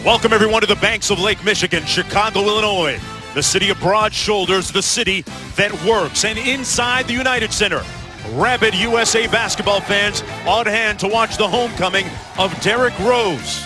Welcome everyone to the banks of Lake Michigan, Chicago, Illinois. The city of broad shoulders, the city that works. And inside the United Center, rabid USA basketball fans on hand to watch the homecoming of Derrick Rose.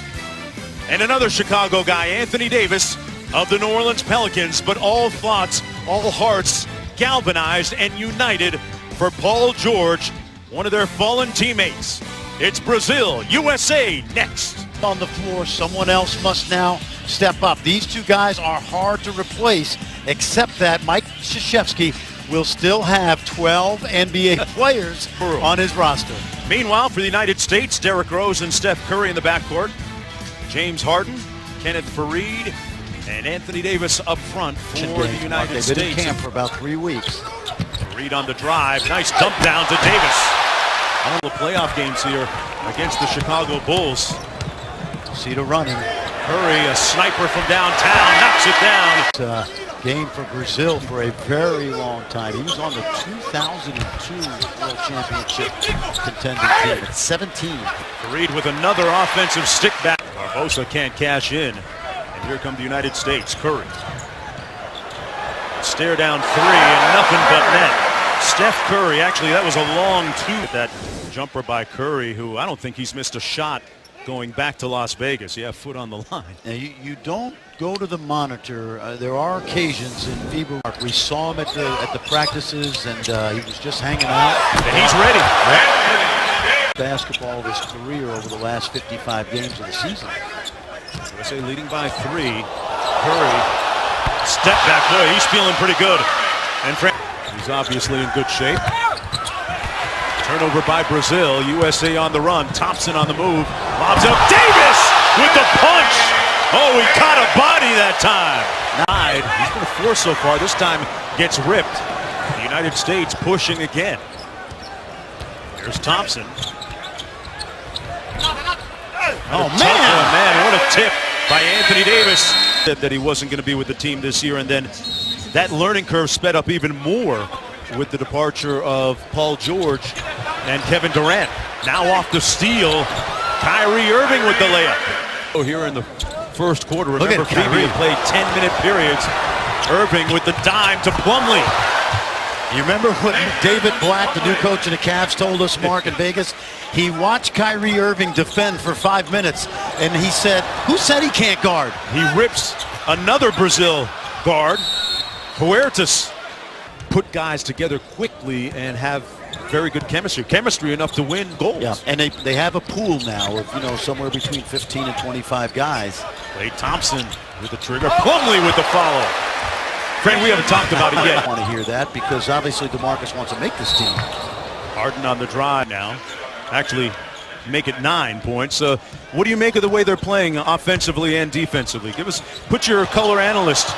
And another Chicago guy, Anthony Davis of the New Orleans Pelicans. But all thoughts, all hearts galvanized and united for Paul George, one of their fallen teammates. It's Brazil, USA next. On the floor, someone else must now step up. These two guys are hard to replace, except that Mike Krzyzewski will still have 12 NBA players on his roster. Meanwhile, for the United States, Derrick Rose and Steph Curry in the backcourt. James Harden, Kenneth Faried, and Anthony Davis up front for the United States. They've been in camp for about 3 weeks. Faried on the drive. Nice dump down to Davis. One of the playoff games here against the Chicago Bulls. See the running. Curry, a sniper from downtown, knocks it down. It's a game for Brazil for a very long time. He was on the 2002 World Championship contending team at 17. Faried with another offensive stick back. Barbosa can't cash in. And here come the United States. Curry. Stare down three and nothing but net. Steph Curry, actually that was a long two. That jumper by Curry, who I don't think he's missed a shot going back to Las Vegas. Yeah, foot on the line. Now you don't go to the monitor. There are occasions in FIBA. We saw him at the practices, and he was just hanging out. And he's ready. Basketball of his career over the last 55 games of the season. USA leading by 3. Curry, step back. Boy, he's feeling pretty good. And he's obviously in good shape. Turnover by Brazil. USA on the run. Thompson on the move. Lobs up. Davis with the punch. Oh, he caught a body that time. He's been a force so far. This time gets ripped. The United States pushing again. Here's Thompson. Oh, man, what a tip by Anthony Davis. Said that he wasn't going to be with the team this year, and then that learning curve sped up even more with the departure of Paul George and Kevin Durant. Now off the steal, Kyrie Irving with the layup. Oh, here in the first quarter, remember Phoebe played 10-minute periods. Irving with the dime to Plumlee. You remember what David Black, the new coach of the Cavs, told us, Mark, in Vegas? He watched Kyrie Irving defend for 5 minutes, and he said, who said he can't guard? He rips another Brazil guard. Huertas put guys together quickly and have very good chemistry enough to win goals. Yeah, and they have a pool now of somewhere between 15 and 25 guys. Klay Thompson with the trigger, Plumlee with the follow. Frank, we haven't talked about it yet. I want to hear that because obviously DeMarcus wants to make this team. Harden on the drive now, actually make it 9 points. What do you make of the way they're playing offensively and defensively? Put your color analyst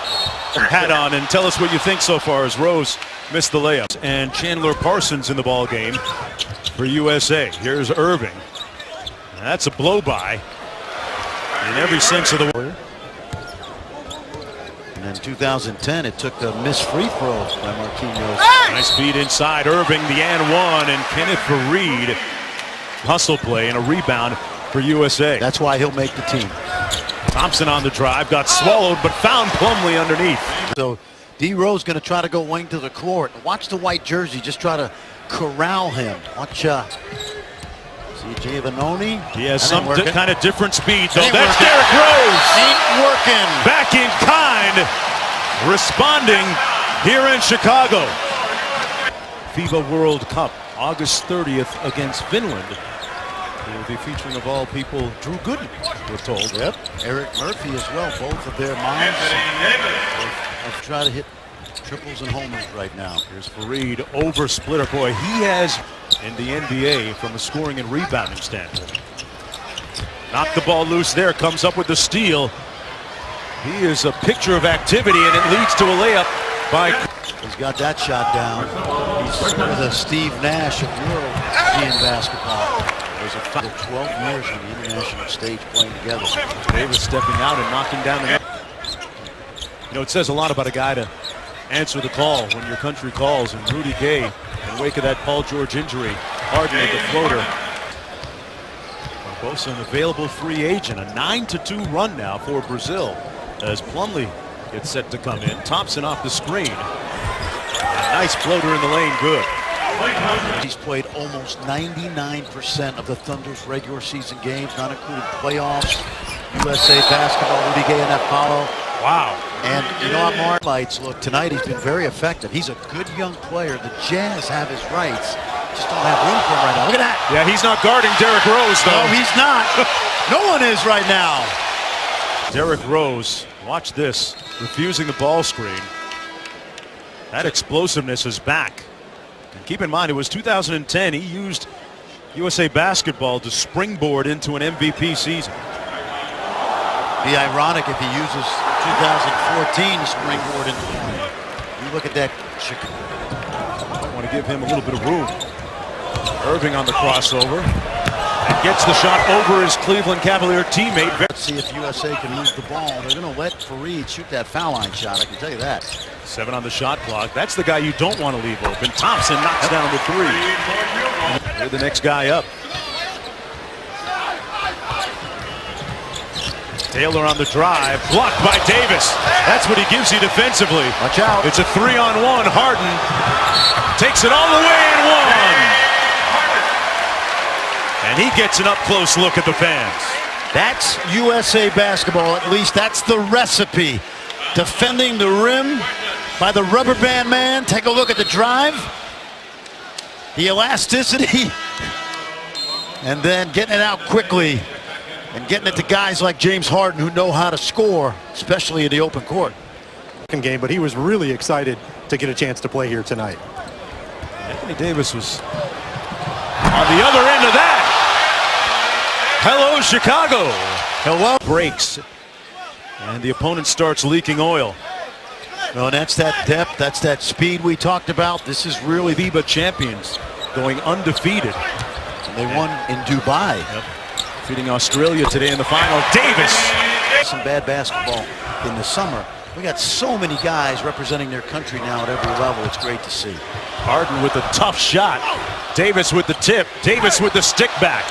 hat on and tell us what you think so far as Rose missed the layups. And Chandler Parsons in the ball game for USA. Here's Irving. That's a blow-by in every sense of the word. And in 2010, it took a missed free throw by Marquinhos. Nice feed inside. Irving, the and one, and Kenneth Faried. Hustle play and a rebound for USA. That's why he'll make the team. Thompson on the drive, got swallowed, but found Plumlee underneath. So D. Rose going to try to go wing to the court. Watch the white jersey, just try to corral him. Watch, see Giovannone. He has some kind of different speed, though. That's Derrick Rose. Ain't working. Back in kind, responding here in Chicago. FIBA World Cup, August 30th against Finland. They will be featuring, of all people, Drew Gooden, we're told. Yep. Eric Murphy as well. Both of their moms have tried to hit triples and homers right now. Here's Faried over splitter. Boy, he has in the NBA from a scoring and rebounding standpoint. Knocked the ball loose there, comes up with the steal. He is a picture of activity, and it leads to a layup by... He's got that shot down. He's the Steve Nash of European basketball. There's a 12 years on the international stage playing together. Davis stepping out and knocking down the net. It says a lot about a guy to answer the call when your country calls. And Rudy Gay, in wake of that Paul George injury, Harden at the floater. Both an available free agent. A 9-2 run now for Brazil as Plumlee gets set to come in. Thompson off the screen. A nice floater in the lane, good. He's played almost 99% of the Thunder's regular season games, not including playoffs, USA basketball, Rudy Gay and that follow. Wow. And you know what, Mark? Lights, look, tonight he's been very effective. He's a good young player. The Jazz have his rights. Just don't have room for him right now. Look at that. Yeah, he's not guarding Derrick Rose, though. No, he's not. No one is right now. Derrick Rose, watch this, refusing the ball screen. That explosiveness is back. And keep in mind, it was 2010. He used USA basketball to springboard into an MVP season. Be ironic if he uses 2014 to springboard into one. You look at that. I want to give him a little bit of room. Irving on the crossover and gets the shot over his Cleveland Cavalier teammate. Let's see if USA can move the ball. They're going to let Fareed shoot that foul line shot, I can tell you that. 7 on the shot clock. That's the guy you don't want to leave open. Thompson knocks down the 3. They're the next guy up. Taylor on the drive, blocked by Davis. That's what he gives you defensively. Watch out. It's a 3-on-1. Harden takes it all the way and one. And he gets an up-close look at the fans. That's USA basketball. At least that's the recipe. Defending the rim by the rubber band man. Take a look at the drive. The elasticity. And then getting it out quickly. And getting it to guys like James Harden who know how to score, especially in the open court. Game, but he was really excited to get a chance to play here tonight. Anthony Davis was on the other end of that. Hello, Chicago. Hello. Breaks, and the opponent starts leaking oil. No, and that's that depth, that's that speed we talked about. This is really FIBA champions going undefeated. And they won in Dubai. Yep. Defeating Australia today in the final. Davis. Some bad basketball in the summer. We got so many guys representing their country now at every level. It's great to see. Harden with a tough shot. Davis with the tip. Davis with the stick back.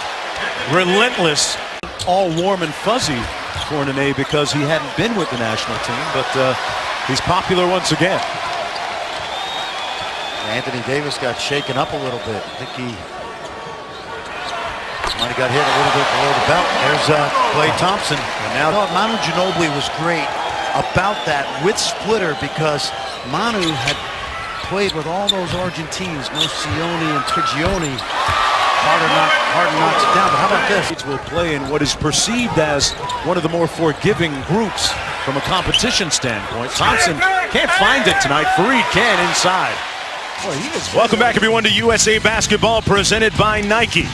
Relentless. All warm and fuzzy for Nene because he hadn't been with the national team, but he's popular once again. Anthony Davis got shaken up a little bit. I think he might have got hit a little bit below the belt. There's Klay Thompson. And now Manu Ginobili was great about that with Splitter because Manu had played with all those Argentines, Nocioni and Prigioni. Harden knocks it down, but how about this? Will play in what is perceived as one of the more forgiving groups from a competition standpoint. Thompson can't find it tonight. Fareed can inside. Boy, Welcome back, everyone, to USA Basketball presented by Nike.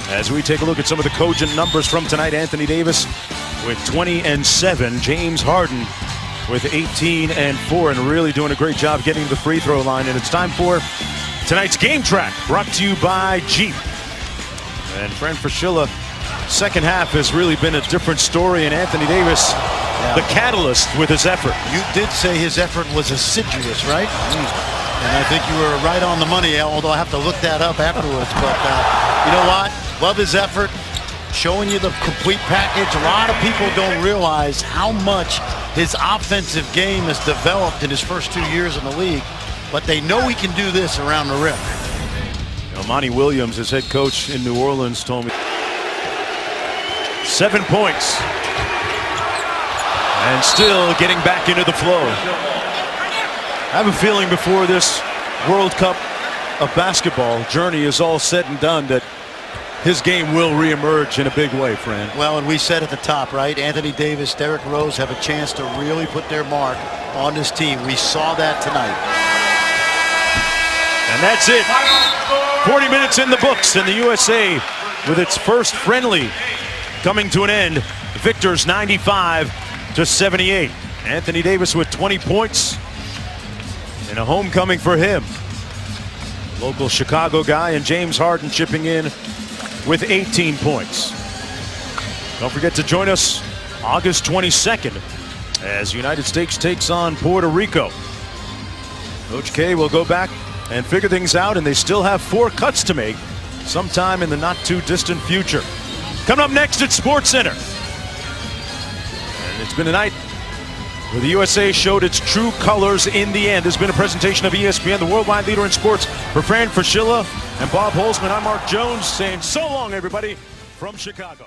As we take a look at some of the cogent numbers from tonight, Anthony Davis with 20 and 7. James Harden with 18 and 4, and really doing a great job getting to the free throw line. And it's time for tonight's Game Track, brought to you by Jeep. And Fran Fraschilla, second half has really been a different story, and Anthony Davis, the catalyst with his effort. You did say his effort was assiduous, right? And I think you were right on the money, although I have to look that up afterwards. But you know what? Love his effort, showing you the complete package. A lot of people don't realize how much his offensive game has developed in his first 2 years in the league, but they know he can do this around the rim. Monty Williams, his head coach in New Orleans, told me 7 points and still getting back into the flow. I have a feeling before this World Cup of basketball journey is all said and done that his game will reemerge in a big way, Fran. Well, and we said at the top, right? Anthony Davis, Derrick Rose have a chance to really put their mark on this team. We saw that tonight. And that's it. 40 minutes in the books, and the USA with its first friendly coming to an end. Victors 95-78. Anthony Davis with 20 points and a homecoming for him. Local Chicago guy, and James Harden chipping in with 18 points. Don't forget to join us August 22nd as United States takes on Puerto Rico. Coach K will go back and figure things out, and they still have 4 cuts to make sometime in the not too distant future. Coming up next at Sports Center. And it's been a night where the USA showed its true colors in the end. This has been a presentation of ESPN, the worldwide leader in sports. For Fran Fraschilla and Bob Holzman, I'm Mark Jones saying so long, everybody, from Chicago.